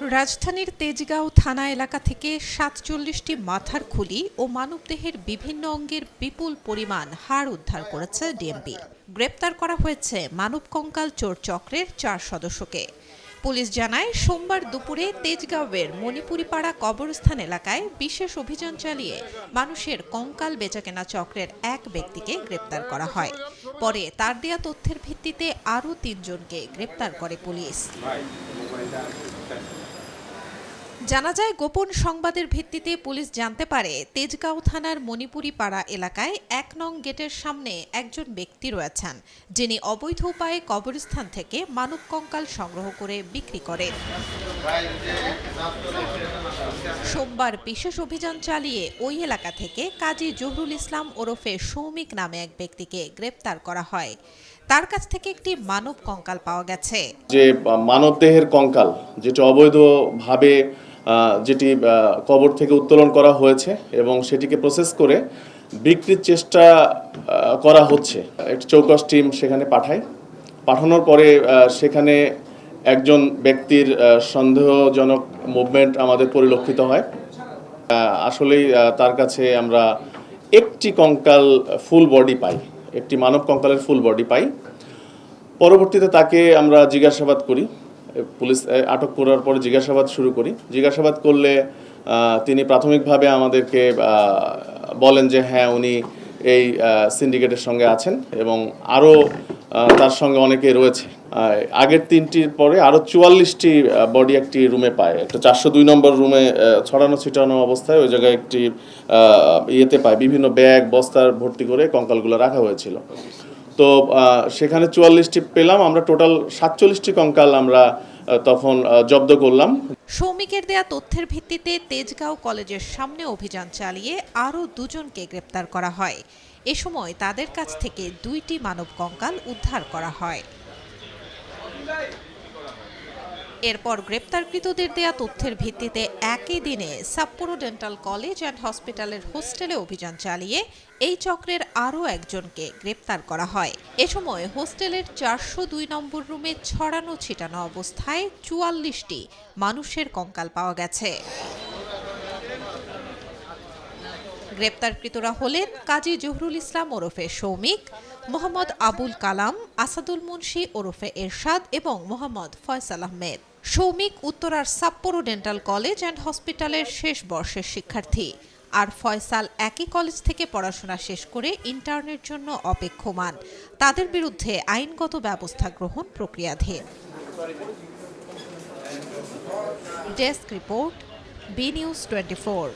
রাজধানীর তেজগাঁও থানা এলাকা থেকে ৪৭টি মাথার খুলি ও মানবদেহের বিভিন্ন অঙ্গের বিপুল পরিমাণ হাড় উদ্ধার করেছে ডিএমপি। গ্রেপ্তার করা হয়েছে মানব কঙ্কাল চোর চক্রের ৪ সদস্যকে। পুলিশ জানায়, সোমবার দুপুরে তেজগাঁওয়ের মণিপুরিপাড়া কবরস্থান এলাকায় বিশেষ অভিযান চালিয়ে মানুষের কঙ্কাল বেচাকেনা চক্রের এক ব্যক্তিকে গ্রেপ্তার করা হয়। পরে তার দেয়া তথ্যের ভিত্তিতে আরও ৩ জনকে গ্রেপ্তার করে পুলিশ। জানা যায়, গোপন সংবাদের ভিত্তিতে পুলিশ জানতে পারে তেজগাঁও থানার মণিপুরিপাড়া এলাকায় ১ নং গেটের সামনে একজন ব্যক্তি রয়েছেন, যিনি অবৈধ উপায়ে কবরস্থান থেকে মানব কঙ্কাল সংগ্রহ করে বিক্রি করেন। সোমবার বিশেষ অভিযান চালিয়ে ওই এলাকা থেকে কাজী জহুরুল ইসলাম ওরফে সৌমিক নামে এক ব্যক্তিকে গ্রেপ্তার করা হয়। তার কাছ থেকে একটি মানব কঙ্কাল পাওয়া গেছে। যে মানবদেহের কঙ্কাল যেটা অবৈধভাবে যেটি কবর থেকে উত্তোলন করা হয়েছে এবং সেটিকে প্রসেস করে বিক্রির চেষ্টা করা হচ্ছে। একটি চৌকস টিম সেখানে পাঠানোর পরে সেখানে একজন ব্যক্তির সন্দেহজনক মুভমেন্ট আমাদের পরিলক্ষিত হয়। আসলেই তার কাছে আমরা একটি কঙ্কাল ফুল বডি পাই, একটি মানব কঙ্কালের ফুল বডি পাই। পরবর্তীতে তাকে আমরা জিজ্ঞাসাবাদ করি, পুলিশ আটক করার পরে জিজ্ঞাসাবাদ শুরু করি। জিজ্ঞাসাবাদ করলে তিনি প্রাথমিকভাবে আমাদেরকে বলেন যে হ্যাঁ, উনি এই সিন্ডিকেটের সঙ্গে আছেন এবং আরও তার সঙ্গে অনেকে রয়েছে। আগের 3টির পরে আরও 44টি বডি একটি রুমে পায়। একটা 402 নম্বর রুমে ছড়ানো ছিটানো অবস্থায় ওই জায়গায় একটি ইয়েতে পায়, বিভিন্ন ব্যাগ বস্তার ভর্তি করে কঙ্কালগুলো রাখা হয়েছিল। তো সেখানে 44টি পেলাম, আমরা টোটাল 47টি কঙ্কাল আমরা তখন জব্দ করলাম। সৌমিকের দেয়া তথ্যের ভিত্তিতে তেজগাঁও কলেজের সামনে অভিযান চালিয়ে আরও 2 জনকে গ্রেপ্তার করা হয়। এ সময় তাদের কাছ থেকে 2টি মানব কঙ্কাল উদ্ধার করা হয়। এরপর গ্রেপ্তারকৃতদের দেয়া তথ্যের ভিত্তিতে একই দিনে সাপ্পোরো ডেন্টাল কলেজ অ্যান্ড হসপিটালের হোস্টেলে অভিযান চালিয়ে এই চক্রের আরও একজনকে গ্রেপ্তার করা হয়। এ সময় হোস্টেলের 402 নম্বর রুমে ছড়ানো ছিটানো অবস্থায় 44টি মানুষের কঙ্কাল পাওয়া গেছে। গ্রেপ্তারকৃতরা হলেন কাজী জহুরুল ইসলাম ওরফে সৌমিক, মোহাম্মদ আবুল কালাম, আসাদুল মুন্সি ওরফে এরশাদ এবং মোহাম্মদ ফয়সাল আহমেদ। সৌমিক উত্তরার সাপ্পোরো ডেন্টাল কলেজ অ্যান্ড হসপিটালের শেষ বর্ষের শিক্ষার্থী, আর ফয়সাল একই কলেজ থেকে পড়াশোনা শেষ করে ইন্টার্নের জন্য অপেক্ষমান। তাদের বিরুদ্ধে আইনগত ব্যবস্থা গ্রহণ প্রক্রিয়াধীন। Desk report, B news 24।